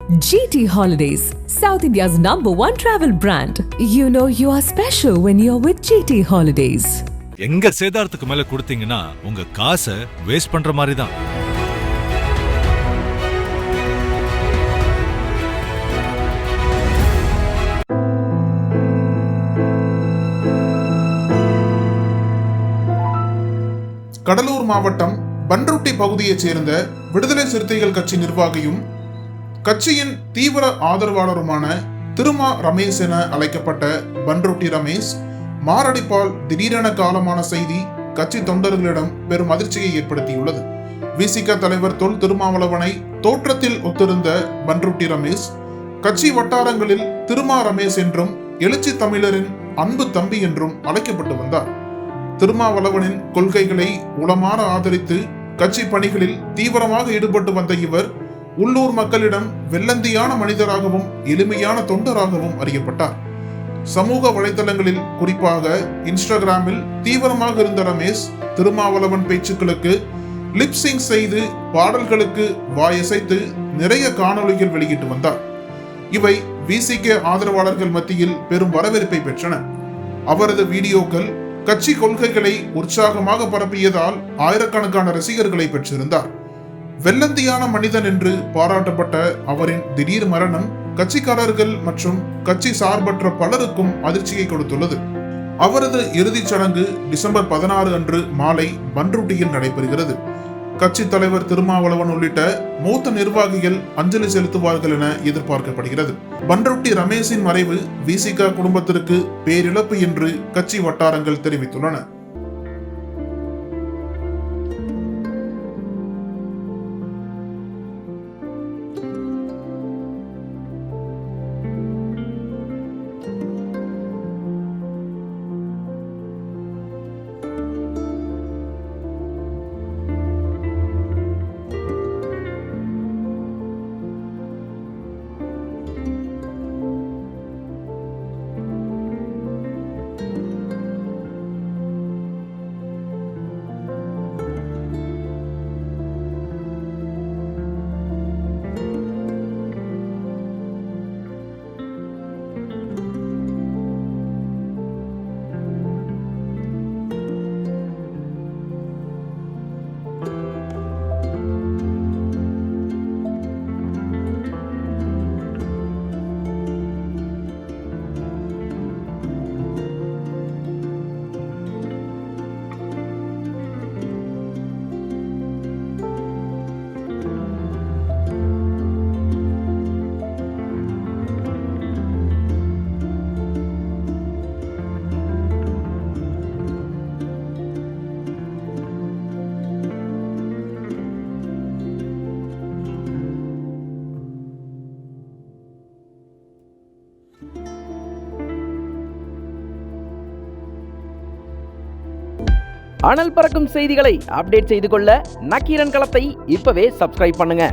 GT Holidays, South India's #1 travel brand. You know you are special when you're with GT Holidays. எங்க சேதாரத்துக்கு மேல கொடுத்தீங்கன்னா உங்க காசை waste பண்ற மாதிரி தான். கடலூர் மாவட்டம் பண்ருட்டி பகுதியைச் சேர்ந்த விடுதலை சிறுத்தைகள் கட்சி நிர்வாகியும் கட்சியின் தீவிர ஆதரவாளருமான திருமா ரமேஷ் என அழைக்கப்பட்ட பண்ருட்டி ரமேஷ் மாரடைப்பால் திடீரென காலமான செய்தி கட்சி தொண்டர்களிடம் பெரும் அதிர்ச்சியை ஏற்படுத்தியுள்ளது. விசிக தலைவர் தொல் திருமாவளவனை தோற்றத்தில் ஒத்திருந்த பண்ருட்டி ரமேஷ் கட்சி வட்டாரங்களில் திருமா ரமேஷ் என்றும் எழுச்சி தமிழரின் அன்பு தம்பி என்றும் அழைக்கப்பட்டு வந்தார். திருமாவளவனின் கொள்கைகளை உளமாற ஆதரித்து கட்சி பணிகளில் தீவிரமாக ஈடுபட்டு வந்த இவர் உள்ளூர் மக்களிடம் வெள்ளந்தியான மனிதராகவும் எளிமையான தொண்டராகவும் அறியப்பட்டார். சமூக வலைதளங்களில் குறிப்பாக இன்ஸ்டாகிராமில் தீவிரமாக இருந்த ரமேஷ் திருமாவளவன் பேச்சுக்களுக்கு லிப்சிங் செய்து பாடல்களுக்கு வாயசைத்து நிறைய காணொலிகள் வெளியிட்டு வந்தார். இவை விசிக ஆதரவாளர்கள் மத்தியில் பெரும் வரவேற்பை பெற்றன. அவரது வீடியோக்கள் கட்சி கொள்கைகளை உற்சாகமாக பரப்பியதால் ஆயிரக்கணக்கான ரசிகர்களை பெற்றிருந்தார். வெள்ளந்தியான மனிதன் என்று பாராட்டப்பட்ட அவரின் திடீர் மரணம் கட்சிக்காரர்கள் மற்றும் கட்சி சார்பற்ற பலருக்கும் அதிர்ச்சியை கொடுத்துள்ளது. அவரது இறுதிச் சடங்கு டிசம்பர் 16 அன்று மாலை பண்ருட்டியில் நடைபெறுகிறது. கட்சி தலைவர் திருமாவளவன் உள்ளிட்ட மூத்த நிர்வாகிகள் அஞ்சலி செலுத்துவார்கள் என எதிர்பார்க்கப்படுகிறது. பண்ருட்டி ரமேஷின் மறைவு விசிக குடும்பத்திற்கு பேரிழப்பு என்று கட்சி வட்டாரங்கள் தெரிவித்துள்ளன. அனல் பறக்கும் செய்திகளை அப்டேட் செய்து கொள்ள நக்கீரன் களத்தை இப்பவே சப்ஸ்கிரைப் பண்ணுங்க.